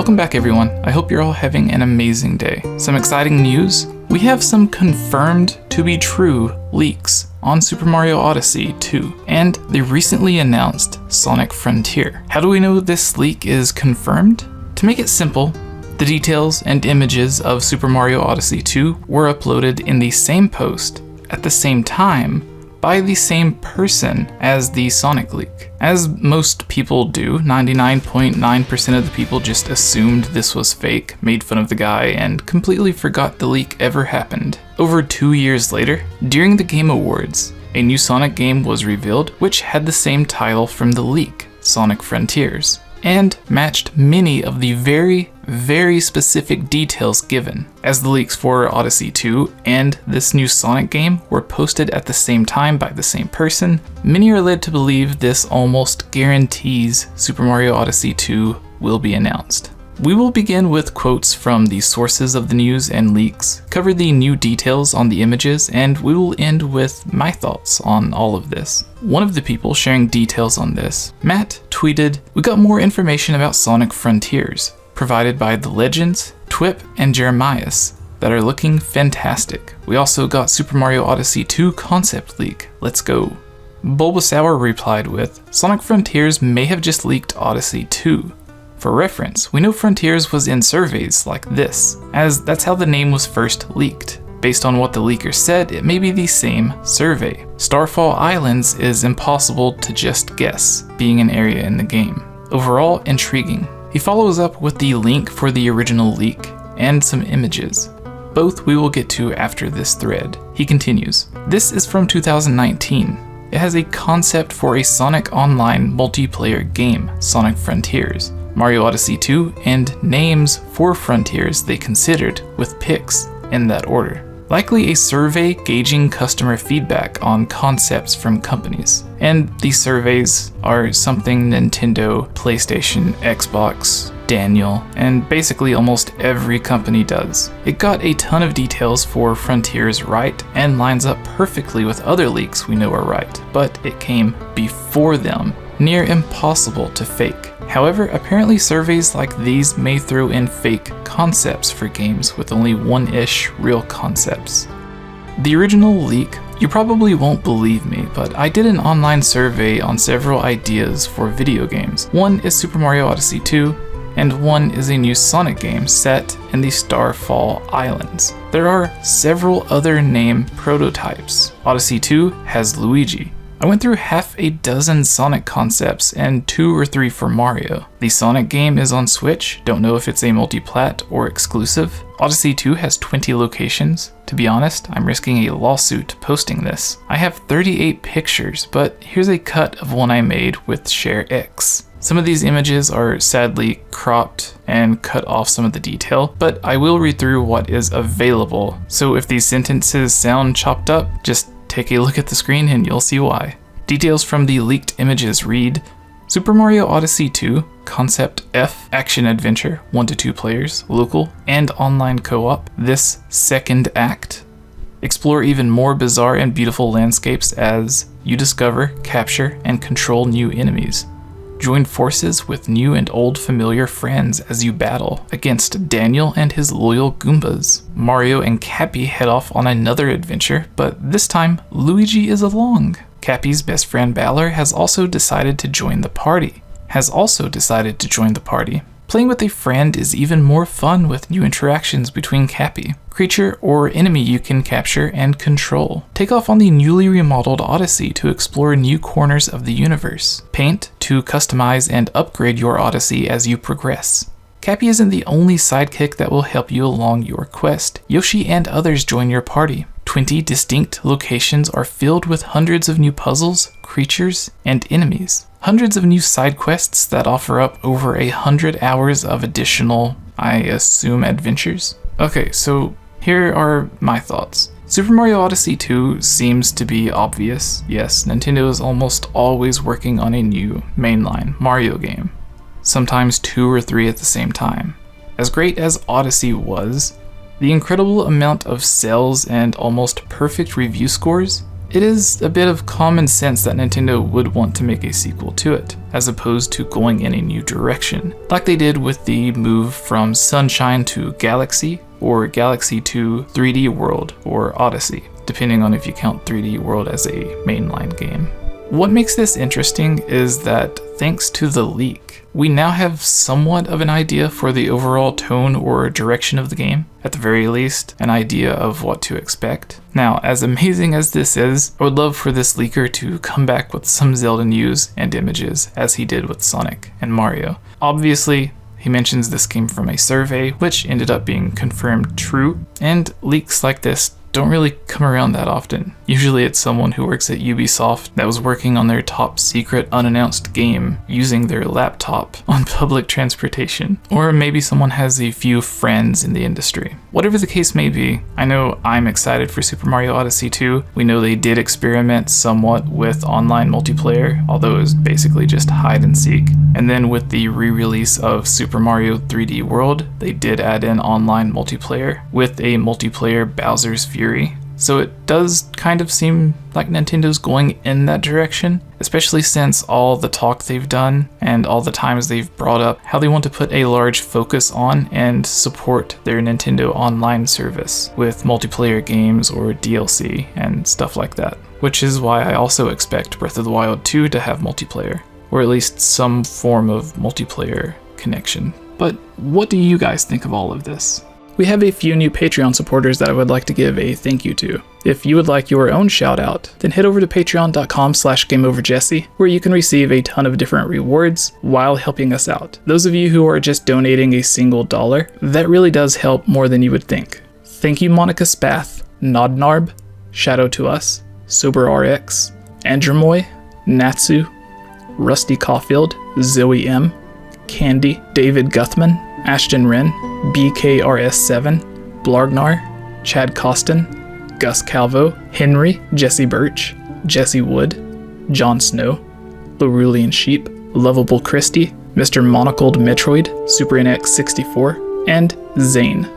Welcome back everyone, I hope you're all having an amazing day. Some exciting news? We have some confirmed to be true leaks on Super Mario Odyssey 2 and the recently announced Sonic Frontier. How do we know this leak is confirmed? To make it simple, the details and images of Super Mario Odyssey 2 were uploaded in the same post at the same time by the same person as the Sonic leak. As most people do, 99.9% of the people just assumed this was fake, made fun of the guy, and completely forgot the leak ever happened. Over 2 years later, during the Game Awards, a new Sonic game was revealed which had the same title from the leak, Sonic Frontiers, and matched many of the very specific details given. As the leaks for Odyssey 2 and this new Sonic game were posted at the same time by the same person, many are led to believe this almost guarantees Super Mario Odyssey 2 will be announced. We will begin with quotes from the sources of the news and leaks, cover the new details on the images, and we will end with my thoughts on all of this. One of the people sharing details on this, Matt, tweeted, "We got more information about Sonic Frontiers, provided by the Legends, 𝗏𝗏, and Jeremias, that are looking fantastic. We also got Super Mario Odyssey 2 concept leak. Let's go." 𝗏𝗏 replied with, "Sonic Frontiers may have just leaked Odyssey 2. For reference, we know Frontiers was in surveys like this, as that's how the name was first leaked. Based on what the leaker said, it may be the same survey. Starfall Islands is impossible to just guess, being an area in the game. Overall, intriguing." He follows up with the link for the original leak and some images. Both we will get to after this thread. He continues, "This is from 2019. It has a concept for a Sonic Online multiplayer game, Sonic Frontiers, Mario Odyssey 2, and names for Frontiers they considered, with pics in that order. Likely a survey gauging customer feedback on concepts from companies. And these surveys are something Nintendo, PlayStation, Xbox, Daniel, and basically almost every company does. It got a ton of details for Frontiers right and lines up perfectly with other leaks we know are right, but it came before them. Near impossible to fake. However, apparently surveys like these may throw in fake concepts for games with only one-ish real concepts. The original leak, you probably won't believe me, but I did an online survey on several ideas for video games. One is Super Mario Odyssey 2, and one is a new Sonic game set in the Starfall Islands. There are several other name prototypes. Odyssey 2 has Luigi. I went through half a dozen Sonic concepts and 2 or 3 for Mario. The Sonic game is on Switch, don't know if it's a multi-plat or exclusive. Odyssey 2 has 20 locations. To be honest, I'm risking a lawsuit posting this. I have 38 pictures, but here's a cut of one I made with ShareX. Some of these images are sadly cropped and cut off some of the detail, but I will read through what is available. So if these sentences sound chopped up, just take a look at the screen and you'll see why. Details from the leaked images read, Super Mario Odyssey 2, Concept F, Action Adventure, 1 to 2 players, local and online co-op. This second act. Explore even more bizarre and beautiful landscapes as you discover, capture, and control new enemies. Join forces with new and old familiar friends as you battle against Daniel and his loyal Goombas. Mario and Cappy head off on another adventure, but this time Luigi is along. Cappy's best friend Bowser has also decided to join the party. Playing with a friend is even more fun with new interactions between Cappy, creature or enemy you can capture and control. Take off on the newly remodeled Odyssey to explore new corners of the universe. Paint to customize and upgrade your Odyssey as you progress. Cappy isn't the only sidekick that will help you along your quest. Yoshi and others join your party. 20 distinct locations are filled with hundreds of new puzzles, creatures, and enemies. Hundreds of new side quests that offer up over 100 hours of additional, I assume, adventures. Okay, so here are my thoughts. Super Mario Odyssey 2 seems to be obvious. Yes, Nintendo is almost always working on a new mainline Mario game. Sometimes 2 or 3 at the same time. As great as Odyssey was, the incredible amount of sales and almost perfect review scores it is a bit of common sense that Nintendo would want to make a sequel to it, as opposed to going in a new direction, like they did with the move from Sunshine to Galaxy, or Galaxy to 3D World, or Odyssey, depending on if you count 3D World as a mainline game. What makes this interesting is that thanks to the leak, we now have somewhat of an idea for the overall tone or direction of the game, at the very least, an idea of what to expect. Now, as amazing as this is, I would love for this leaker to come back with some Zelda news and images, as he did with Sonic and Mario. Obviously, he mentions this came from a survey, which ended up being confirmed true, and leaks like this don't really come around that often. Usually it's someone who works at Ubisoft that was working on their top secret unannounced game using their laptop on public transportation. Or maybe someone has a few friends in the industry. Whatever the case may be, I know I'm excited for Super Mario Odyssey 2. We know they did experiment somewhat with online multiplayer, although it was basically just hide and seek. And then with the re-release of Super Mario 3D World, they did add in online multiplayer with a multiplayer Bowser's Fury. So it does kind of seem like Nintendo's going in that direction, especially since all the talk they've done and all the times they've brought up how they want to put a large focus on and support their Nintendo Online service with multiplayer games or DLC and stuff like that. Which is why I also expect Breath of the Wild 2 to have multiplayer, or at least some form of multiplayer connection. But what do you guys think of all of this? We have a few new Patreon supporters that I would like to give a thank you to. If you would like your own shout out, then head over to patreon.com/GameOverJessie, where you can receive a ton of different rewards while helping us out. Those of you who are just donating a single $1, that really does help more than you would think. Thank you Monica Spath, NORNARB, Shadow to Us, SOBERX, ANDREMOI, NATSU, Rusty Caulfield, Zoe M, Candy, David Guthman, Ashton Wren, BKRS7, Blargnar, Chad Costin, Gus Calvo, Henry, Jesse Birch, Jesse Wood, Jon Snow, Larulian Sheep, Lovable Christie, Mr. Monocled Metroid, Super NX64, and ZAIN.